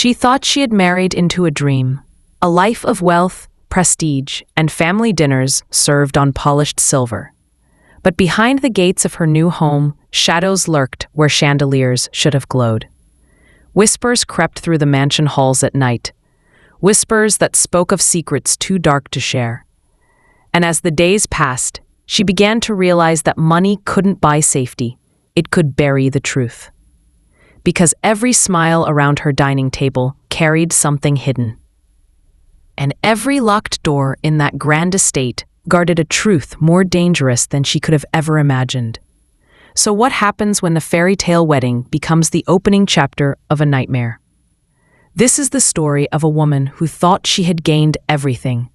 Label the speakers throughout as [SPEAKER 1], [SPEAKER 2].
[SPEAKER 1] She thought she had married into a dream, a life of wealth, prestige, and family dinners served on polished silver. But behind the gates of her new home, shadows lurked where chandeliers should have glowed. Whispers crept through the mansion halls at night, whispers that spoke of secrets too dark to share. And as the days passed, she began to realize that money couldn't buy safety, it could bury the truth. Because every smile around her dining table carried something hidden. And every locked door in that grand estate guarded a truth more dangerous than she could have ever imagined. So what happens when the fairy tale wedding becomes the opening chapter of a nightmare? This is the story of a woman who thought she had gained everything,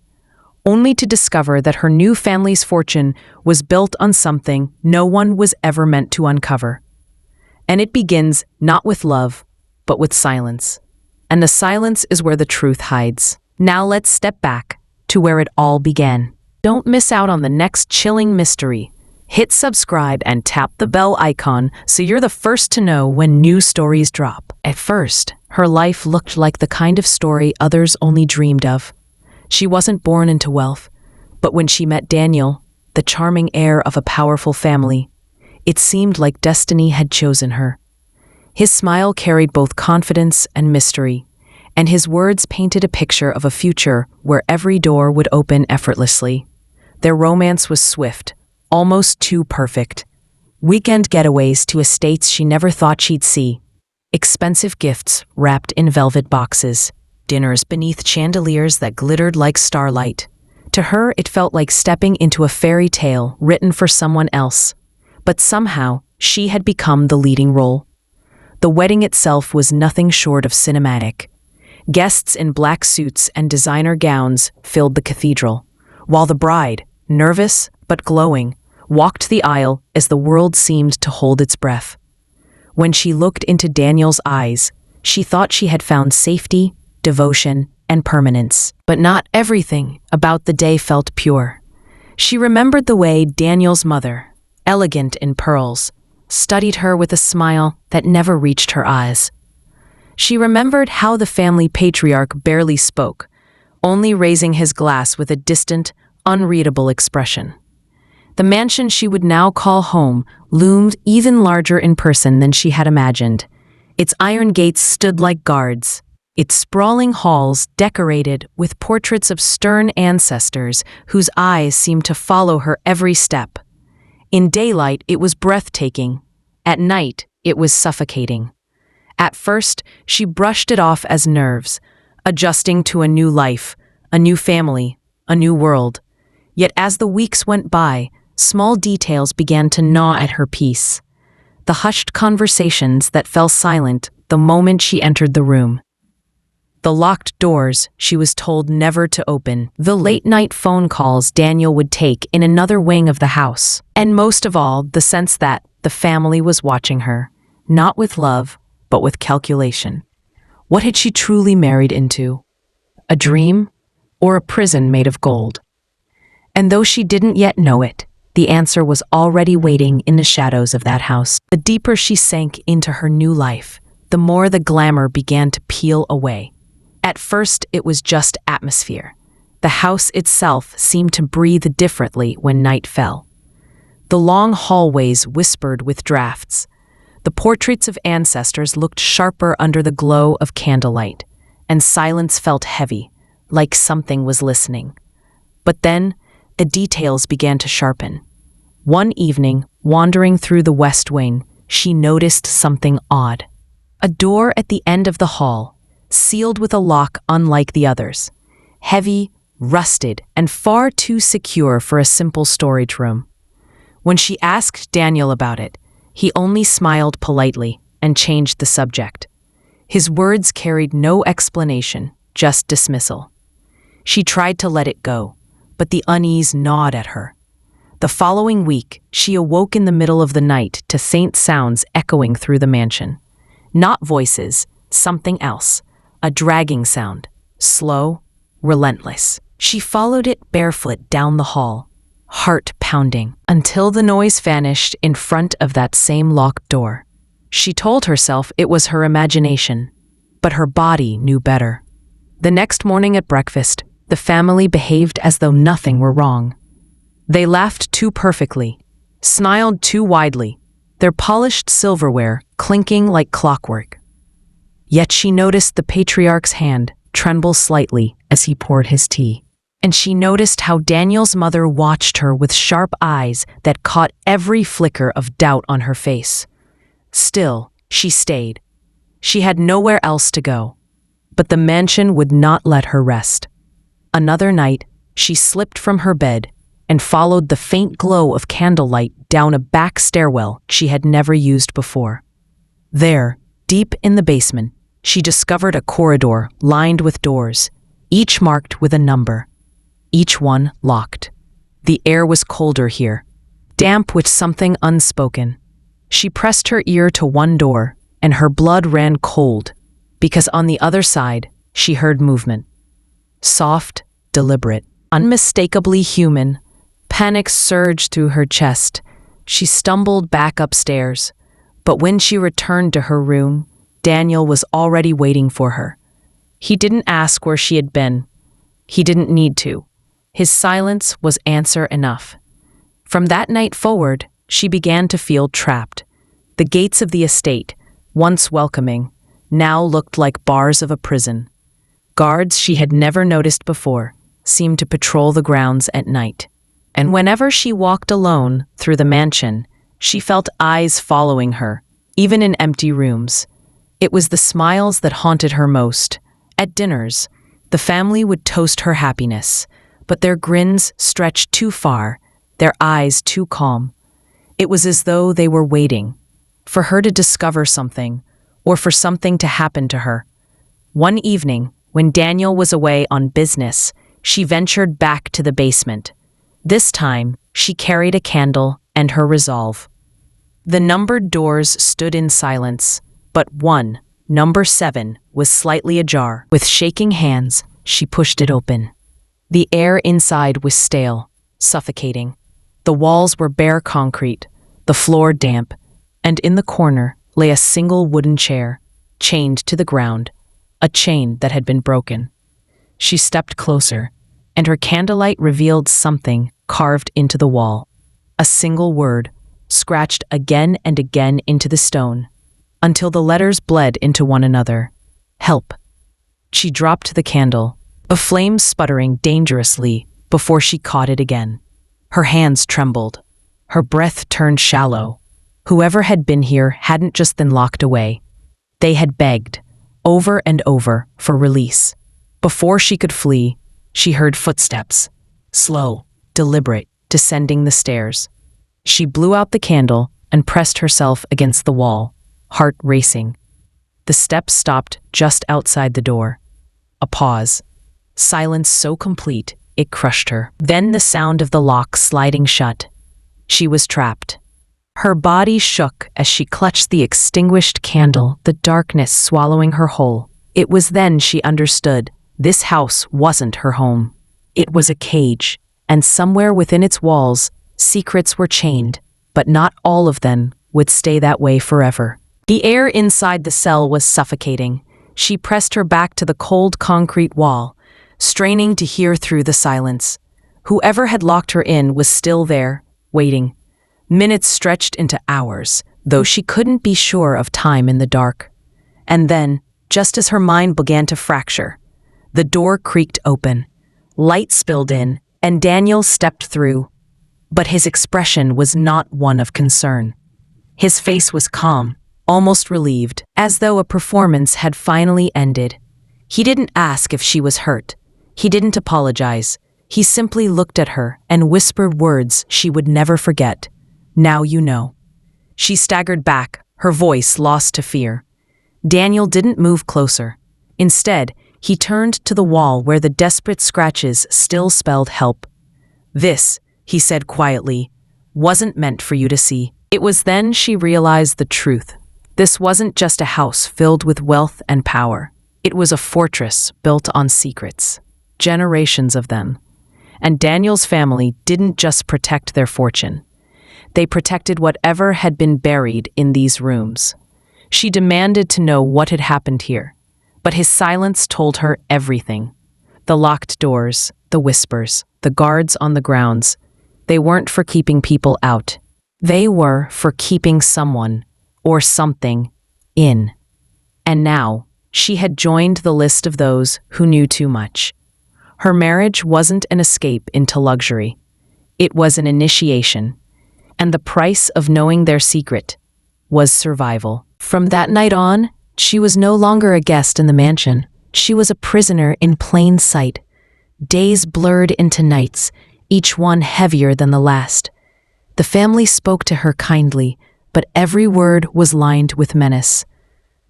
[SPEAKER 1] only to discover that her new family's fortune was built on something no one was ever meant to uncover. And it begins not with love, but with silence. And the silence is where the truth hides. Now let's step back to where it all began. Don't miss out on the next chilling mystery. Hit subscribe and tap the bell icon so you're the first to know when new stories drop. At first, her life looked like the kind of story others only dreamed of. She wasn't born into wealth, but when she met Daniel, the charming heir of a powerful family, it seemed like destiny had chosen her. His smile carried both confidence and mystery, and his words painted a picture of a future where every door would open effortlessly. Their romance was swift, almost too perfect. Weekend getaways to estates she never thought she'd see. Expensive gifts wrapped in velvet boxes. Dinners beneath chandeliers that glittered like starlight. To her, it felt like stepping into a fairy tale written for someone else. But somehow, she had become the leading role. The wedding itself was nothing short of cinematic. Guests in black suits and designer gowns filled the cathedral, while the bride, nervous but glowing, walked the aisle as the world seemed to hold its breath. When she looked into Daniel's eyes, she thought she had found safety, devotion, and permanence. But not everything about the day felt pure. She remembered the way Daniel's mother, elegant in pearls, studied her with a smile that never reached her eyes. She remembered how the family patriarch barely spoke, only raising his glass with a distant, unreadable expression. The mansion she would now call home loomed even larger in person than she had imagined. Its iron gates stood like guards, its sprawling halls decorated with portraits of stern ancestors whose eyes seemed to follow her every step. In daylight, it was breathtaking. At night, it was suffocating. At first, she brushed it off as nerves, adjusting to a new life, a new family, a new world. Yet as the weeks went by, small details began to gnaw at her peace. The hushed conversations that fell silent the moment she entered the room. The locked doors she was told never to open, the late-night phone calls Daniel would take in another wing of the house, and most of all, the sense that the family was watching her, not with love, but with calculation. What had she truly married into? A dream or a prison made of gold? And though she didn't yet know it, the answer was already waiting in the shadows of that house. The deeper she sank into her new life, the more the glamour began to peel away. At first, it was just atmosphere. The house itself seemed to breathe differently when night fell. The long hallways whispered with drafts. The portraits of ancestors looked sharper under the glow of candlelight, and silence felt heavy, like something was listening. But then, the details began to sharpen. One evening, wandering through the west wing, she noticed something odd. A door at the end of the hall, sealed with a lock unlike the others. Heavy, rusted, and far too secure for a simple storage room. When she asked Daniel about it, he only smiled politely and changed the subject. His words carried no explanation, just dismissal. She tried to let it go, but the unease gnawed at her. The following week, she awoke in the middle of the night to faint sounds echoing through the mansion. Not voices, something else. A dragging sound, slow, relentless. She followed it barefoot down the hall, heart pounding, until the noise vanished in front of that same locked door. She told herself it was her imagination. but her body knew better. The next morning at breakfast, the family behaved as though nothing were wrong. They laughed too perfectly, smiled too widely, their polished silverware clinking like clockwork. Yet she noticed the patriarch's hand tremble slightly as he poured his tea. And she noticed how Daniel's mother watched her with sharp eyes that caught every flicker of doubt on her face. Still, she stayed. She had nowhere else to go. But the mansion would not let her rest. Another night, she slipped from her bed and followed the faint glow of candlelight down a back stairwell she had never used before. There, deep in the basement, she discovered a corridor lined with doors, each marked with a number, each one locked. The air was colder here, damp with something unspoken. She pressed her ear to one door, and her blood ran cold, because on the other side, she heard movement. Soft, deliberate, unmistakably human. Panic surged through her chest. She stumbled back upstairs, but when she returned to her room, Daniel was already waiting for her. He didn't ask where she had been. He didn't need to. His silence was answer enough. From that night forward, she began to feel trapped. The gates of the estate, once welcoming, now looked like bars of a prison. Guards she had never noticed before seemed to patrol the grounds at night. And whenever she walked alone through the mansion, she felt eyes following her, even in empty rooms. It was the smiles that haunted her most. At dinners, the family would toast her happiness, but their grins stretched too far, their eyes too calm. It was as though they were waiting for her to discover something, or for something to happen to her. One evening, when Daniel was away on business, she ventured back to the basement. This time, she carried a candle and her resolve. The numbered doors stood in silence, but one, number 7, was slightly ajar. With shaking hands, she pushed it open. The air inside was stale, suffocating. The walls were bare concrete, the floor damp, and in the corner lay a single wooden chair, chained to the ground, a chain that had been broken. She stepped closer, and her candlelight revealed something carved into the wall. A single word, scratched again and again into the stone, until the letters bled into one another. Help. She dropped the candle, a flame sputtering dangerously before she caught it again. Her hands trembled. Her breath turned shallow. Whoever had been here hadn't just been locked away. They had begged, over and over, for release. Before she could flee, she heard footsteps, slow, deliberate, descending the stairs. She blew out the candle and pressed herself against the wall, heart racing. The steps stopped just outside the door. A pause. Silence so complete, it crushed her. Then the sound of the lock sliding shut. She was trapped. Her body shook as she clutched the extinguished candle, the darkness swallowing her whole. It was then she understood. This house wasn't her home. It was a cage, and somewhere within its walls, secrets were chained, but not all of them would stay that way forever. The air inside the cell was suffocating. She pressed her back to the cold concrete wall, straining to hear through the silence. Whoever had locked her in was still there, waiting. Minutes stretched into hours, though she couldn't be sure of time in the dark. And then, just as her mind began to fracture, the door creaked open. Light spilled in, and Daniel stepped through. But his expression was not one of concern. His face was calm, almost relieved, as though a performance had finally ended. He didn't ask if she was hurt. He didn't apologize. He simply looked at her and whispered words she would never forget. Now you know. She staggered back, her voice lost to fear. Daniel didn't move closer. Instead, he turned to the wall where the desperate scratches still spelled help. This, he said quietly, wasn't meant for you to see. It was then she realized the truth. This wasn't just a house filled with wealth and power. It was a fortress built on secrets. Generations of them. And Daniel's family didn't just protect their fortune. They protected whatever had been buried in these rooms. She demanded to know what had happened here. But his silence told her everything. The locked doors, the whispers, the guards on the grounds, they weren't for keeping people out. They were for keeping someone, or something, in. And now, she had joined the list of those who knew too much. Her marriage wasn't an escape into luxury. It was an initiation. And the price of knowing their secret was survival. From that night on, she was no longer a guest in the mansion. She was a prisoner in plain sight. Days blurred into nights, each one heavier than the last. The family spoke to her kindly, but every word was lined with menace.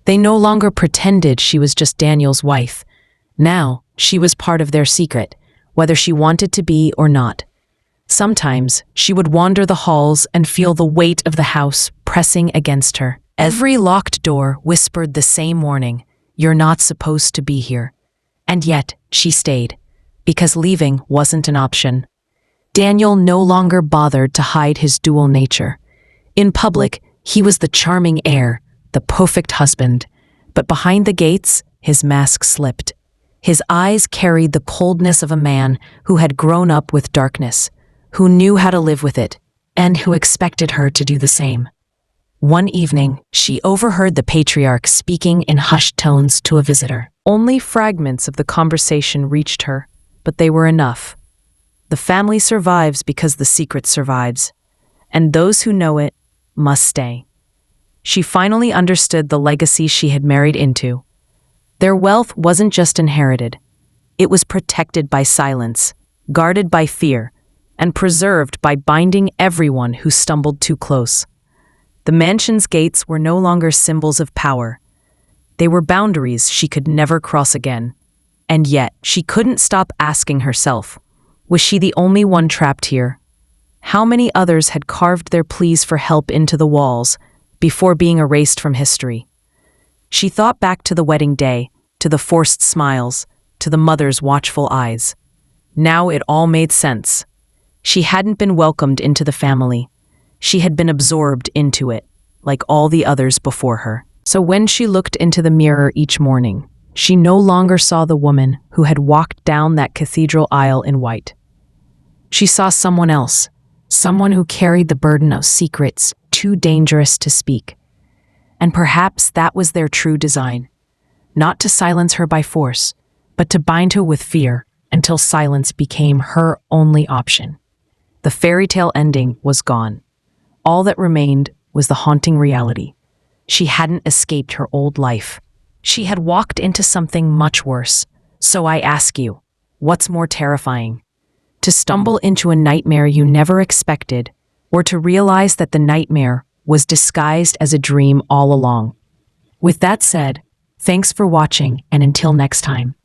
[SPEAKER 1] They no longer pretended she was just Daniel's wife. Now, she was part of their secret, whether she wanted to be or not. Sometimes, she would wander the halls and feel the weight of the house pressing against her. Every locked door whispered the same warning, "You're not supposed to be here." And yet, she stayed, because leaving wasn't an option. Daniel no longer bothered to hide his dual nature. In public, he was the charming heir, the perfect husband. But behind the gates, his mask slipped. His eyes carried the coldness of a man who had grown up with darkness, who knew how to live with it, and who expected her to do the same. One evening, she overheard the patriarch speaking in hushed tones to a visitor. Only fragments of the conversation reached her, but they were enough. The family survives because the secret survives, and those who know it must stay. She finally understood the legacy she had married into. Their wealth wasn't just inherited. It was protected by silence, guarded by fear, and preserved by binding everyone who stumbled too close. The mansion's gates were no longer symbols of power. They were boundaries she could never cross again. And yet, she couldn't stop asking herself, was she the only one trapped here? How many others had carved their pleas for help into the walls before being erased from history? She thought back to the wedding day, to the forced smiles, to the mother's watchful eyes. Now it all made sense. She hadn't been welcomed into the family. She had been absorbed into it, like all the others before her. So when she looked into the mirror each morning, she no longer saw the woman who had walked down that cathedral aisle in white. She saw someone else, someone who carried the burden of secrets too dangerous to speak. And perhaps that was their true design, not to silence her by force, but to bind her with fear until silence became her only option. The fairy tale ending was gone. All that remained was the haunting reality. She hadn't escaped her old life. She had walked into something much worse. So I ask you, what's more terrifying? To stumble into a nightmare you never expected, or to realize that the nightmare was disguised as a dream all along? With that said, thanks for watching, and until next time.